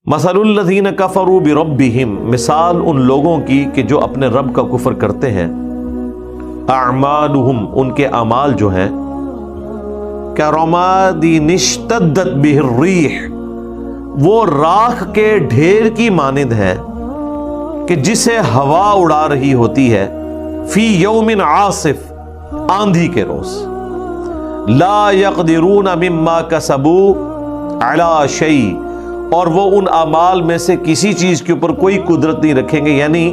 मसलुल्लज़ीन कफ़रू बिरब्बिहिम, मिसाल उन लोगों की कि जो अपने रब का कुफ्र करते हैं, अअमालुहुम, उनके अमाल जो हैं, करमादिन इश्तद्दत बिहिर्रीह, वो राख के ढेर की मानिंद है कि जिसे हवा उड़ा रही होती है, फी यौमिन आसिफ, आंधी के रोज, ला यक़दिरून मिम्मा कसबू अला शै, और वो उन अमाल में से किसी चीज के ऊपर कोई कुदरत नहीं रखेंगे। यानी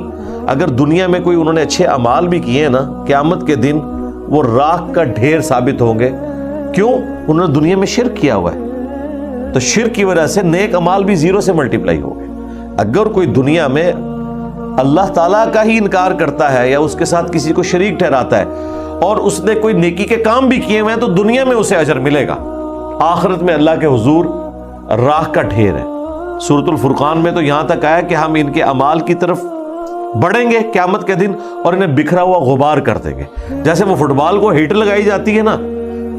अगर दुनिया में कोई उन्होंने अच्छे अमाल भी किए ना, क़यामत के दिन वो राख का ढेर साबित होंगे। क्यों? उन्होंने दुनिया में शिर्क किया हुआ है, तो शिर्क की वजह से नेक अमाल भी जीरो से मल्टीप्लाई हो गए। अगर कोई दुनिया में अल्लाह ताला का ही इनकार करता है या उसके साथ किसी को शरीक ठहराता है और उसने कोई नेकी के काम भी किए हुए हैं, तो दुनिया में उसे अजर मिलेगा, आखिरत में अल्लाह के हुजूर राख का ढेर है। सूरतुल फुरकान में तो यहां तक आया कि हम इनके अमाल की तरफ बढ़ेंगे क़यामत के दिन और इन्हें बिखरा हुआ गुबार कर देंगे। जैसे वो फुटबॉल को हीटर लगाई जाती है ना,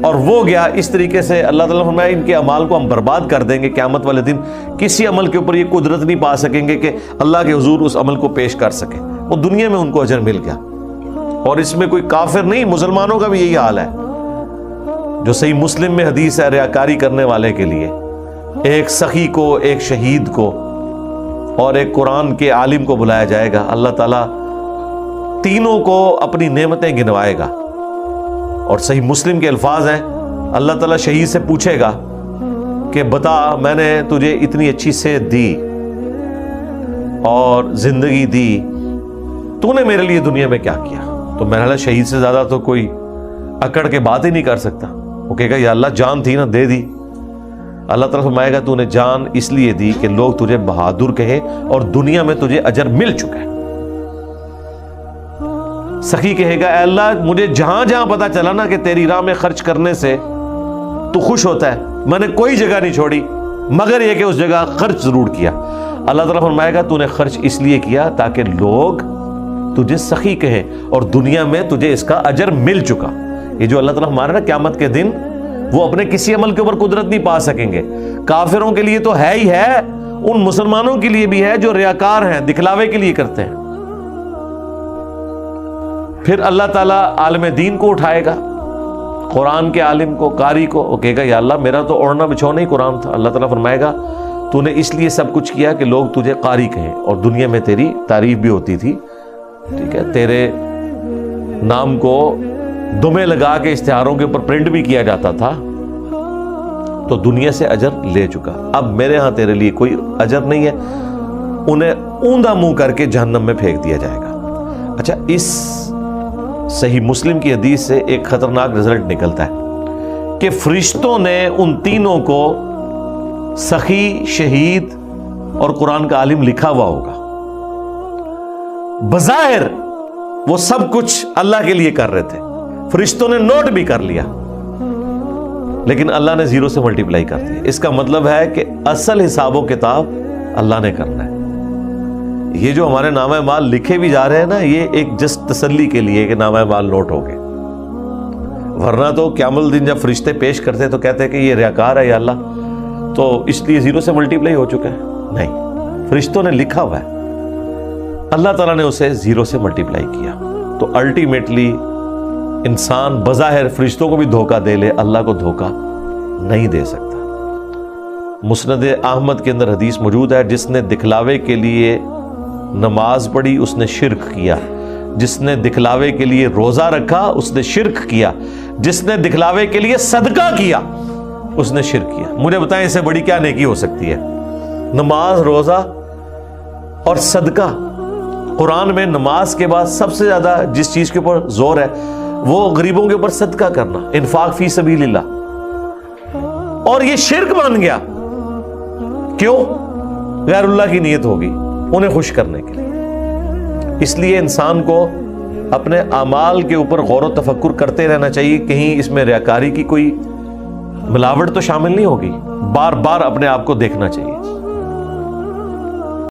और वो गया, इस तरीके से अल्लाह ताला फरमाया इनके अमाल को हम बर्बाद कर देंगे क़यामत वाले दिन। किसी अमल के ऊपर ये कुदरत नहीं पा सकेंगे कि अल्लाह के हुजूर उस अमल को पेश कर सके। वो दुनिया में उनको अजर मिल गया। और इसमें कोई काफिर नहीं, मुसलमानों का भी यही हाल है। जो सही मुस्लिम में हदीस है, रियाकारी करने वाले के लिए एक सखी को, एक शहीद को और एक कुरान के आलिम को बुलाया जाएगा। अल्लाह ताला तीनों को अपनी नेमतें गिनवाएगा। और सही मुस्लिम के अल्फाज हैं, अल्लाह ताला शहीद से पूछेगा कि बता, मैंने तुझे इतनी अच्छी सेहत दी और जिंदगी दी, तूने मेरे लिए दुनिया में क्या किया? तो मेरा शहीद से ज्यादा तो कोई अकड़ के बात ही नहीं कर सकता। वो कहेगा या अल्लाह, जान थी ना, दे दी। अल्लाह ताला फरमाएगा तूने जान इसलिए दी कि लोग तुझे बहादुर कहे और दुनिया में तुझे अजर मिल चुका है। सखी कहेगा अल्लाह, मुझे जहां जहां पता चला ना कि तेरी राह में खर्च करने से तू खुश होता है, मैंने कोई जगह नहीं छोड़ी मगर यह कि उस जगह खर्च जरूर किया। अल्लाह ताला फरमाएगा तूने खर्च इसलिए किया ताकि लोग तुझे सखी कहे और दुनिया में तुझे इसका अजर मिल चुका। ये जो अल्लाह ताला हमारा ना क़यामत के दिन, वो अपने किसी अमल के ऊपर कुदरत नहीं पा सकेंगे। काफिरों के लिए तो है ही है, उन मुसलमानों के लिए भी है जो रियाकार हैं, दिखलावे के लिए करते हैं। फिर अल्लाह ताला आलिम दीन को उठाएगा, कुरान के आलिम को, कारी को। वो कहेगा या अल्लाह, मेरा तो ओढ़ना बिछौना ही कुरान था। अल्लाह ताला फरमाएगा तूने इसलिए सब कुछ किया कि लोग तुझे कारी कहें और दुनिया में तेरी तारीफ भी होती थी, ठीक है, तेरे नाम को दुमे लगा के इश्तिहारों के ऊपर प्रिंट भी किया जाता था, तो दुनिया से अजर ले चुका। अब मेरे यहां तेरे लिए कोई अजर नहीं है। उन्हें ऊंधा मुंह करके जहन्नम में फेंक दिया जाएगा। अच्छा, इस सही मुस्लिम की हदीस से एक खतरनाक रिजल्ट निकलता है कि फरिश्तों ने उन तीनों को सखी, शहीद और कुरान का आलिम लिखा हुआ होगा। बज़ाहिर वो सब कुछ अल्लाह के लिए कर रहे थे, फरिश्तों ने नोट भी कर लिया, लेकिन अल्लाह ने जीरो से मल्टीप्लाई कर दिया। इसका मतलब है कि असल हिसाबो किताब अल्लाह ने करना है। ये जो हमारे नामा माल लिखे भी जा रहे हैं ना, ये एक जस्ट तसल्ली के लिए कि नामा माल नोट हो गए, वरना तो क़यामत दिन जब फरिश्ते पेश करते तो कहते हैं कि ये रियाकार है या अल्लाह, तो इसलिए जीरो से मल्टीप्लाई हो चुका है। नहीं, फरिश्तों ने लिखा हुआ है, अल्लाह ताला ने उसे जीरो से मल्टीप्लाई किया। तो अल्टीमेटली इंसान बज़ाहिर फरिश्तों को भी धोखा दे ले, अल्लाह को धोखा नहीं दे सकता। मुस्नद अहमद के अंदर हदीस मौजूद है, जिसने दिखलावे के लिए नमाज पढ़ी उसने शिर्क किया, जिसने दिखलावे के लिए रोजा रखा उसने शिर्क किया, जिसने दिखलावे के लिए सदका किया उसने शिर्क किया। मुझे बताएं इससे बड़ी क्या नेकी हो सकती है? नमाज, रोजा और सदका। कुरान में नमाज के बाद सबसे ज्यादा जिस चीज के ऊपर जोर है वो गरीबों के ऊपर सदका करना, इन्फाक फी सबीलिल्लाह। और ये शिर्क बन गया। क्यों? गैरुल्लाह की नीयत होगी उन्हें खुश करने के लिए। इसलिए इंसान को अपने अमाल के ऊपर गौर व तफक्कुर करते रहना चाहिए, कहीं इसमें रियाकारी की कोई मिलावट तो शामिल नहीं होगी। बार बार अपने आप को देखना चाहिए।